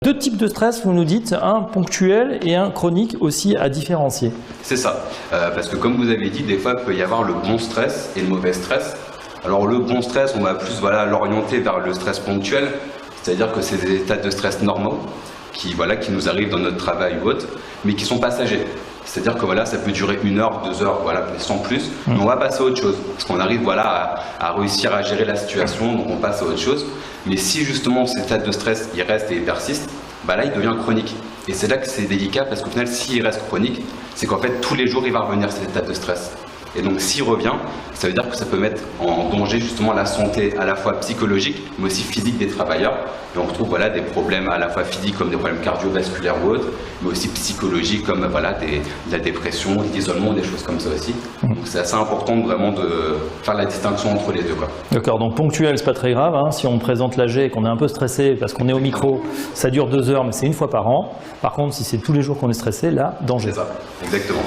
Deux types de stress, vous nous dites, un ponctuel et un chronique aussi à différencier. C'est ça, parce que comme vous avez dit, des fois il peut y avoir le bon stress et le mauvais stress. Alors le bon stress, on va plus l'orienter vers le stress ponctuel, c'est-à-dire que c'est des états de stress normaux qui nous arrivent dans notre travail ou autre, mais qui sont passagers. C'est-à-dire que ça peut durer 1 heure, 2 heures, sans plus, mais on va passer à autre chose, parce qu'on arrive à réussir à gérer la situation, donc on passe à autre chose. Mais si justement cet état de stress il reste et il persiste, là il devient chronique. Et c'est là que c'est délicat, parce qu'au final s'il reste chronique, c'est qu'en fait tous les jours il va revenir cet état de stress. Et donc s'il revient, ça veut dire que ça peut mettre en danger justement la santé à la fois psychologique, mais aussi physique des travailleurs. Et on retrouve des problèmes à la fois physiques comme des problèmes cardiovasculaires ou autres, mais aussi psychologiques comme de la dépression, de l'isolement, des choses comme ça aussi. Donc c'est assez important vraiment de faire la distinction entre les deux. D'accord, donc ponctuel, c'est pas très grave. Hein. Si on présente l'AG et qu'on est un peu stressé parce qu'on est au micro, ça dure 2 heures, mais c'est 1 fois par an. Par contre, si c'est tous les jours qu'on est stressé, là, danger. C'est ça, exactement.